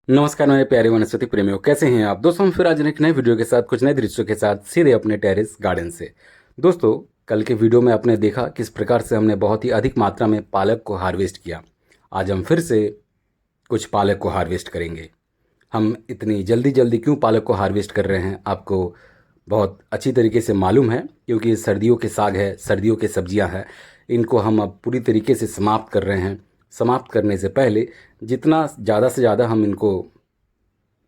नमस्कार मेरे प्यारे वनस्पति प्रेमियों, कैसे हैं आप दोस्तों। हम फिर आज एक नए वीडियो के साथ कुछ नए दृश्यों के साथ सीधे अपने टेरेस गार्डन से। दोस्तों, कल के वीडियो में आपने देखा किस प्रकार से हमने बहुत ही अधिक मात्रा में पालक को हार्वेस्ट किया। आज हम फिर से कुछ पालक को हार्वेस्ट करेंगे। हम इतनी जल्दी जल्दी क्यों पालक को हार्वेस्ट कर रहे हैं आपको बहुत अच्छी तरीके से मालूम है, क्योंकि ये सर्दियों के साग है, सर्दियों के सब्जियां हैं। इनको हम अब पूरी तरीके से समाप्त कर रहे हैं। समाप्त करने से पहले जितना ज़्यादा से ज़्यादा हम इनको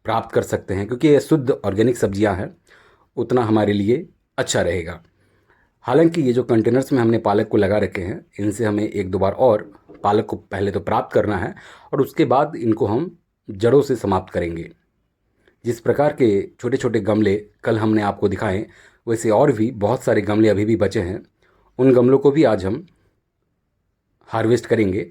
प्राप्त कर सकते हैं, क्योंकि ये शुद्ध ऑर्गेनिक सब्जियां हैं, उतना हमारे लिए अच्छा रहेगा। हालांकि ये जो कंटेनर्स में हमने पालक को लगा रखे हैं, इनसे हमें एक दो बार और पालक को पहले तो प्राप्त करना है और उसके बाद इनको हम जड़ों से समाप्त करेंगे। जिस प्रकार के छोटे छोटे गमले कल हमने आपको दिखाए, वैसे और भी बहुत सारे गमले अभी भी बचे हैं। उन गमलों को भी आज हम हार्वेस्ट करेंगे।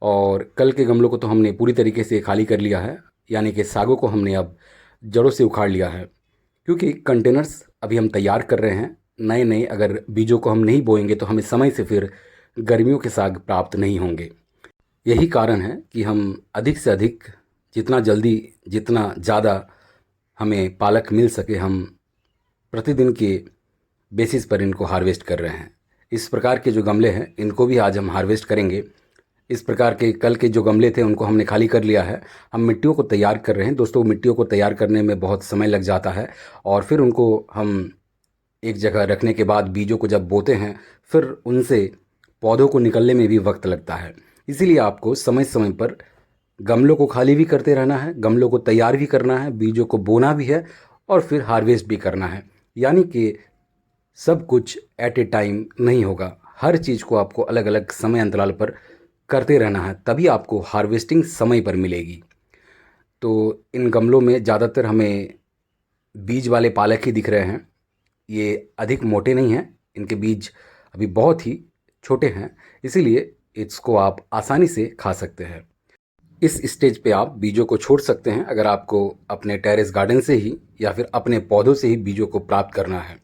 और कल के गमलों को तो हमने पूरी तरीके से खाली कर लिया है, यानी कि सागों को हमने अब जड़ों से उखाड़ लिया है। क्योंकि कंटेनर्स अभी हम तैयार कर रहे हैं नए नए। अगर बीजों को हम नहीं बोएंगे तो हमें समय से फिर गर्मियों के साग प्राप्त नहीं होंगे। यही कारण है कि हम अधिक से अधिक, जितना जल्दी, जितना ज़्यादा हमें पालक मिल सके, हम प्रतिदिन के बेसिस पर इनको हार्वेस्ट कर रहे हैं। इस प्रकार के जो गमले हैं इनको भी आज हम हार्वेस्ट करेंगे। इस प्रकार के कल के जो गमले थे उनको हमने खाली कर लिया है। हम मिट्टियों को तैयार कर रहे हैं। दोस्तों, मिट्टियों को तैयार करने में बहुत समय लग जाता है और फिर उनको हम एक जगह रखने के बाद बीजों को जब बोते हैं, फिर उनसे पौधों को निकलने में भी वक्त लगता है। इसीलिए आपको समय समय पर गमलों को खाली भी करते रहना है, गमलों को तैयार भी करना है, बीजों को बोना भी है और फिर हार्वेस्ट भी करना है। यानी कि सब कुछ एट ए टाइम नहीं होगा। हर चीज़ को आपको अलग अलग समय अंतराल पर करते रहना है, तभी आपको हार्वेस्टिंग समय पर मिलेगी। तो इन गमलों में ज़्यादातर हमें बीज वाले पालक ही दिख रहे हैं। ये अधिक मोटे नहीं हैं, इनके बीज अभी बहुत ही छोटे हैं, इसीलिए इसको आप आसानी से खा सकते हैं। इस स्टेज पे आप बीजों को छोड़ सकते हैं, अगर आपको अपने टेरेस गार्डन से ही या फिर अपने पौधों से ही बीजों को प्राप्त करना है।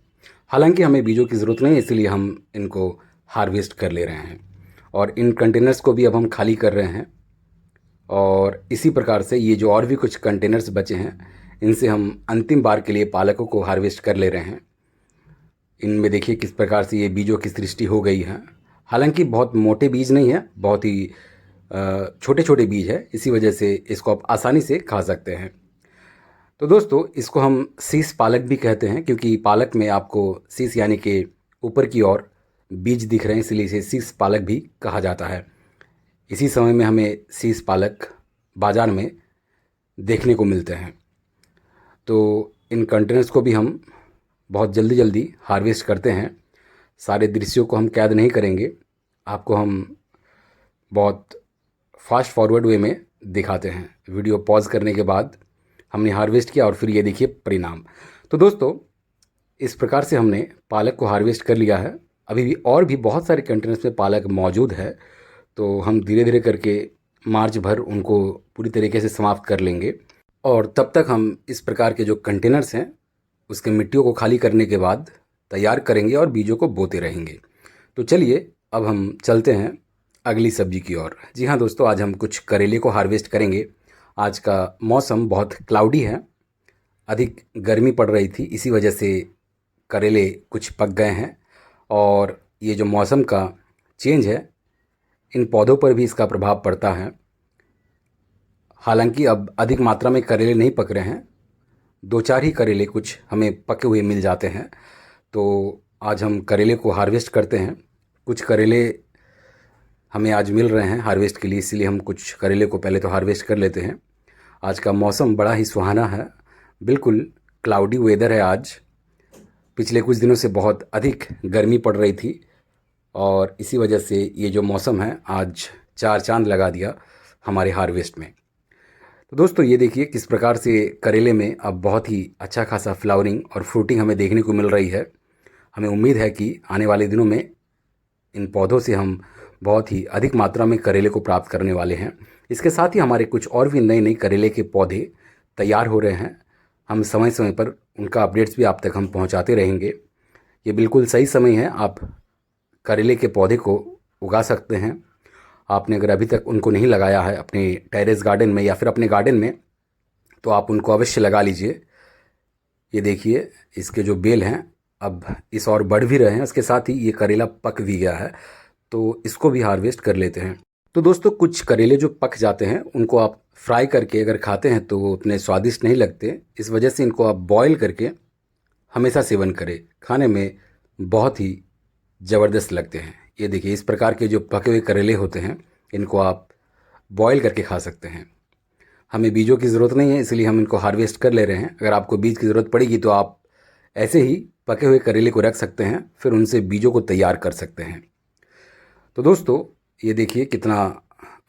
हालांकि हमें बीजों की ज़रूरत नहीं है, इसीलिए हम इनको हार्वेस्ट कर ले रहे हैं। और इन कंटेनर्स को भी अब हम खाली कर रहे हैं। और इसी प्रकार से ये जो और भी कुछ कंटेनर्स बचे हैं, इनसे हम अंतिम बार के लिए पालकों को हार्वेस्ट कर ले रहे हैं। इनमें देखिए किस प्रकार से ये बीजों की सृष्टि हो गई है। हालांकि बहुत मोटे बीज नहीं है, बहुत ही छोटे छोटे बीज है, इसी वजह से इसको आप आसानी से खा सकते हैं। तो दोस्तों, इसको हम शीश पालक भी कहते हैं, क्योंकि पालक में आपको शीश यानी कि ऊपर की ओर बीज दिख रहे हैं, इसलिए इसे शीश पालक भी कहा जाता है। इसी समय में हमें शीश पालक बाज़ार में देखने को मिलते हैं। तो इन कंटेनर्स को भी हम बहुत जल्दी जल्दी हार्वेस्ट करते हैं। सारे दृश्यों को हम कैद नहीं करेंगे, आपको हम बहुत फास्ट फॉरवर्ड वे में दिखाते हैं। वीडियो पॉज करने के बाद हमने हार्वेस्ट किया और फिर ये देखिए परिणाम। तो दोस्तों, इस प्रकार से हमने पालक को हार्वेस्ट कर लिया है। अभी भी और भी बहुत सारे कंटेनर्स में पालक मौजूद है, तो हम धीरे धीरे करके मार्च भर उनको पूरी तरीके से समाप्त कर लेंगे। और तब तक हम इस प्रकार के जो कंटेनर्स हैं उसके मिट्टियों को खाली करने के बाद तैयार करेंगे और बीजों को बोते रहेंगे। तो चलिए अब हम चलते हैं अगली सब्जी की ओर। जी हाँ दोस्तों, आज हम कुछ करेले को हार्वेस्ट करेंगे। आज का मौसम बहुत क्लाउडी है, अधिक गर्मी पड़ रही थी, इसी वजह से करेले कुछ पक गए हैं। और ये जो मौसम का चेंज है, इन पौधों पर भी इसका प्रभाव पड़ता है। हालांकि अब अधिक मात्रा में करेले नहीं पक रहे हैं, दो चार ही करेले कुछ हमें पके हुए मिल जाते हैं। तो आज हम करेले को हार्वेस्ट करते हैं। कुछ करेले हमें आज मिल रहे हैं हार्वेस्ट के लिए, इसीलिए हम कुछ करेले को पहले तो हार्वेस्ट कर लेते हैं। आज का मौसम बड़ा ही सुहाना है, बिल्कुल क्लाउडी वेदर है आज। पिछले कुछ दिनों से बहुत अधिक गर्मी पड़ रही थी और इसी वजह से ये जो मौसम है आज चार चांद लगा दिया हमारे हार्वेस्ट में। तो दोस्तों, ये देखिए किस प्रकार से करेले में अब बहुत ही अच्छा खासा फ्लावरिंग और फ्रूटिंग हमें देखने को मिल रही है। हमें उम्मीद है कि आने वाले दिनों में इन पौधों से हम बहुत ही अधिक मात्रा में करेले को प्राप्त करने वाले हैं। इसके साथ ही हमारे कुछ और भी नए नए करेले के पौधे तैयार हो रहे हैं। हम समय समय पर उनका अपडेट्स भी आप तक हम पहुंचाते रहेंगे। ये बिल्कुल सही समय है, आप करेले के पौधे को उगा सकते हैं। आपने अगर अभी तक उनको नहीं लगाया है अपने टेरेस गार्डन में या फिर अपने गार्डन में, तो आप उनको अवश्य लगा लीजिए। ये देखिए इसके जो बेल हैं अब इस और बढ़ भी रहे हैं, उसके साथ ही ये करेला पक भी गया है, तो इसको भी हार्वेस्ट कर लेते हैं। तो दोस्तों कुछ करेले जो पक जाते हैं उनको आप फ्राई करके अगर खाते हैं तो वो उतने स्वादिष्ट नहीं लगते, इस वजह से इनको आप बॉईल करके हमेशा सेवन करें, खाने में बहुत ही ज़बरदस्त लगते हैं। ये देखिए इस प्रकार के जो पके हुए करेले होते हैं इनको आप बॉईल करके खा सकते हैं। हमें बीजों की ज़रूरत नहीं है, इसलिए हम इनको हार्वेस्ट कर ले रहे हैं। अगर आपको बीज की ज़रूरत पड़ेगी तो आप ऐसे ही पके हुए करेले को रख सकते हैं, फिर उनसे बीजों को तैयार कर सकते हैं। तो दोस्तों ये देखिए कितना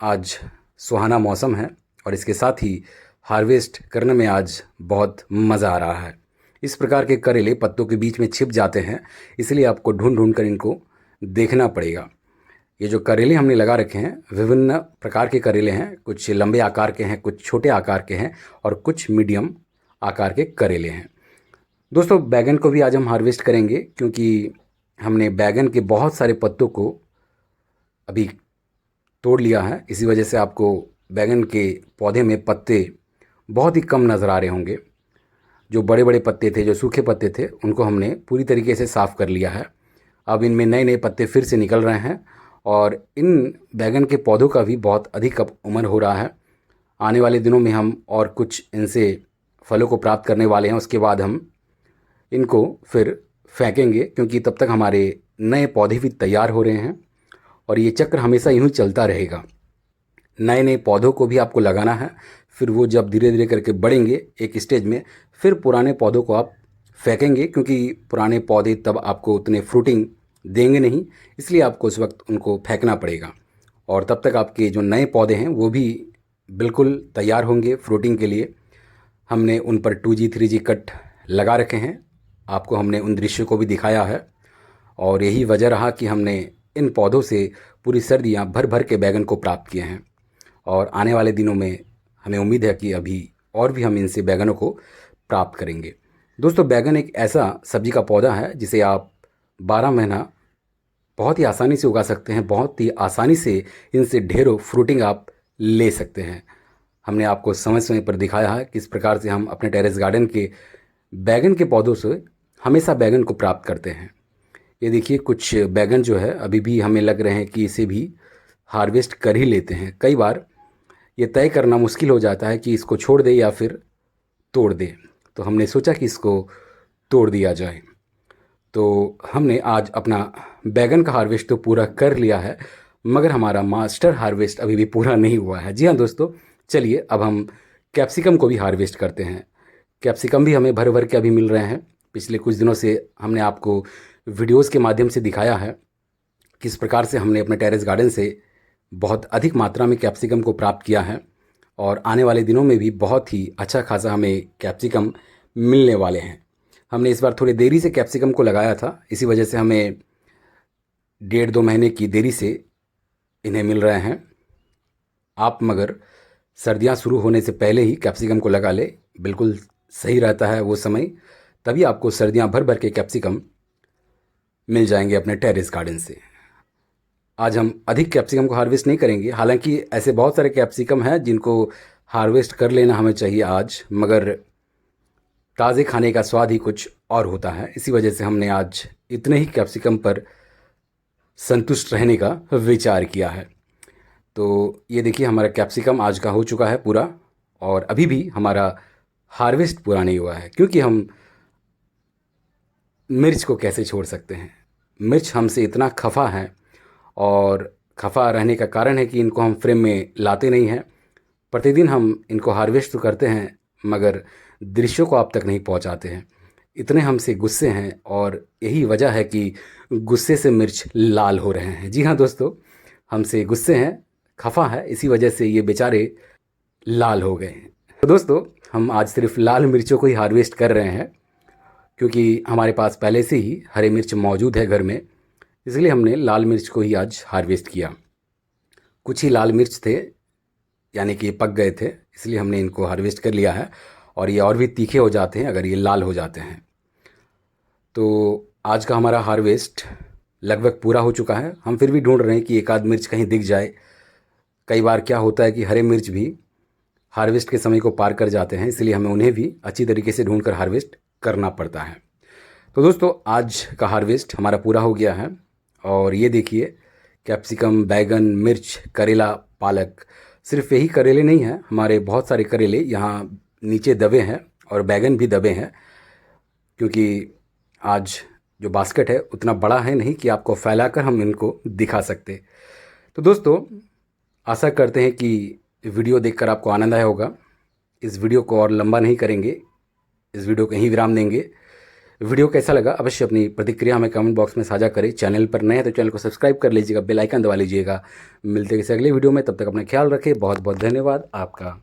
आज सुहाना मौसम है और इसके साथ ही हार्वेस्ट करने में आज बहुत मज़ा आ रहा है। इस प्रकार के करेले पत्तों के बीच में छिप जाते हैं, इसलिए आपको ढूंढ ढूंढ कर इनको देखना पड़ेगा। ये जो करेले हमने लगा रखे हैं विभिन्न प्रकार के करेले हैं, कुछ लंबे आकार के हैं, कुछ छोटे आकार के हैं और कुछ मीडियम आकार के करेले हैं। दोस्तों बैगन को भी आज हम हार्वेस्ट करेंगे, क्योंकि हमने बैगन के बहुत सारे पत्तों को अभी तोड़ लिया है। इसी वजह से आपको बैगन के पौधे में पत्ते बहुत ही कम नज़र आ रहे होंगे। जो बड़े बड़े पत्ते थे, जो सूखे पत्ते थे, उनको हमने पूरी तरीके से साफ़ कर लिया है। अब इनमें नए नए पत्ते फिर से निकल रहे हैं और इन बैगन के पौधों का भी बहुत अधिक अब उम्र हो रहा है। आने वाले दिनों में हम और कुछ इनसे फलों को प्राप्त करने वाले हैं। उसके बाद हम इनको फिर फेंकेंगे, क्योंकि तब तक हमारे नए पौधे भी तैयार हो रहे हैं और ये चक्र हमेशा यूँ ही चलता रहेगा। नए नए पौधों को भी आपको लगाना है, फिर वो जब धीरे धीरे करके बढ़ेंगे एक स्टेज में, फिर पुराने पौधों को आप फेंकेंगे, क्योंकि पुराने पौधे तब आपको उतने फ्रूटिंग देंगे नहीं, इसलिए आपको उस वक्त उनको फेंकना पड़ेगा। और तब तक आपके जो नए पौधे हैं वो भी बिल्कुल तैयार होंगे फ्रूटिंग के लिए। हमने उन पर 2G 3G कट लगा रखे हैं, आपको हमने उन दृश्यों को भी दिखाया है और यही वजह रहा कि हमने इन पौधों से पूरी सर्दियां भर भर के बैगन को प्राप्त किए हैं। और आने वाले दिनों में हमें उम्मीद है कि अभी और भी हम इनसे बैगनों को प्राप्त करेंगे। दोस्तों बैगन एक ऐसा सब्जी का पौधा है जिसे आप 12 महीना बहुत ही आसानी से उगा सकते हैं, बहुत ही आसानी से इनसे ढेरों फ्रूटिंग आप ले सकते हैं। हमने आपको समय समय पर दिखाया है किस प्रकार से हम अपने टेरेस गार्डन के बैगन के पौधों से हमेशा बैगन को प्राप्त करते हैं। ये देखिए कुछ बैगन जो है अभी भी हमें लग रहे हैं कि इसे भी हार्वेस्ट कर ही लेते हैं। कई बार ये तय करना मुश्किल हो जाता है कि इसको छोड़ दें या फिर तोड़ दें, तो हमने सोचा कि इसको तोड़ दिया जाए। तो हमने आज अपना बैगन का हार्वेस्ट तो पूरा कर लिया है, मगर हमारा मास्टर हार्वेस्ट अभी भी पूरा नहीं हुआ है। जी हाँ दोस्तों, चलिए अब हम कैप्सिकम को भी हार्वेस्ट करते हैं। कैप्सिकम भी हमें भर भर के अभी मिल रहे हैं। पिछले कुछ दिनों से हमने आपको वीडियोस के माध्यम से दिखाया है किस प्रकार से हमने अपने टेरेस गार्डन से बहुत अधिक मात्रा में कैप्सिकम को प्राप्त किया है और आने वाले दिनों में भी बहुत ही अच्छा खासा हमें कैप्सिकम मिलने वाले हैं। हमने इस बार थोड़ी देरी से कैप्सिकम को लगाया था, इसी वजह से हमें 1.5-2 महीने की देरी से इन्हें मिल रहे हैं। आप मगर सर्दियां शुरू होने से पहले ही कैप्सिकम को लगा ले, बिल्कुल सही रहता है वो समय, तभी आपको सर्दियां भर भर के कैप्सिकम मिल जाएंगे अपने टेरेस गार्डन से। आज हम अधिक कैप्सिकम को हार्वेस्ट नहीं करेंगे, हालांकि ऐसे बहुत सारे कैप्सिकम हैं जिनको हार्वेस्ट कर लेना हमें चाहिए आज, मगर ताज़े खाने का स्वाद ही कुछ और होता है। इसी वजह से हमने आज इतने ही कैप्सिकम पर संतुष्ट रहने का विचार किया है। तो ये देखिए हमारा कैप्सिकम आज का हो चुका है पूरा और अभी भी हमारा हार्वेस्ट पूरा नहीं हुआ है, क्योंकि हम मिर्च को कैसे छोड़ सकते हैं। मिर्च हमसे इतना खफा है और खफा रहने का कारण है कि इनको हम फ्रेम में लाते नहीं हैं। प्रतिदिन हम इनको हार्वेस्ट तो करते हैं, मगर दृश्यों को आप तक नहीं पहुंचाते हैं। इतने हमसे गुस्से हैं और यही वजह है कि गुस्से से मिर्च लाल हो रहे हैं। जी हाँ दोस्तों, हमसे गुस्से हैं, खफा है, इसी वजह से ये बेचारे लाल हो गए हैं। तो दोस्तों हम आज सिर्फ लाल मिर्चों को ही हार्वेस्ट कर रहे हैं, क्योंकि हमारे पास पहले से ही हरे मिर्च मौजूद है घर में, इसलिए हमने लाल मिर्च को ही आज हार्वेस्ट किया। कुछ ही लाल मिर्च थे, यानी कि ये पक गए थे, इसलिए हमने इनको हार्वेस्ट कर लिया है और ये और भी तीखे हो जाते हैं अगर ये लाल हो जाते हैं। तो आज का हमारा हार्वेस्ट लगभग पूरा हो चुका है। हम फिर भी ढूंढ रहे हैं कि एक आध मिर्च कहीं दिख जाए। कई बार क्या होता है कि हरे मिर्च भी हार्वेस्ट के समय को पार कर जाते हैं, इसलिए हमें उन्हें भी अच्छी तरीके से ढूंढकर हार्वेस्ट करना पड़ता है। तो दोस्तों आज का हार्वेस्ट हमारा पूरा हो गया है और ये देखिए कैप्सिकम, बैगन, मिर्च, करेला, पालक, सिर्फ यही करेले नहीं हैं, हमारे बहुत सारे करेले यहाँ नीचे दबे हैं और बैगन भी दबे हैं, क्योंकि आज जो बास्केट है उतना बड़ा है नहीं कि आपको फैलाकर हम इनको दिखा सकते। तो दोस्तों आशा करते हैं कि वीडियो देखकर आपको आनंद आया होगा। इस वीडियो को और लंबा नहीं करेंगे, इस वीडियो को यहीं विराम देंगे। वीडियो कैसा लगा अवश्य अपनी प्रतिक्रिया हमें कमेंट बॉक्स में साझा करें। चैनल पर नए हैं तो चैनल को सब्सक्राइब कर लीजिएगा, बेल आइकन दबा लीजिएगा। मिलते हैं किसी अगले वीडियो में, तब तक अपना ख्याल रखें। बहुत बहुत धन्यवाद आपका।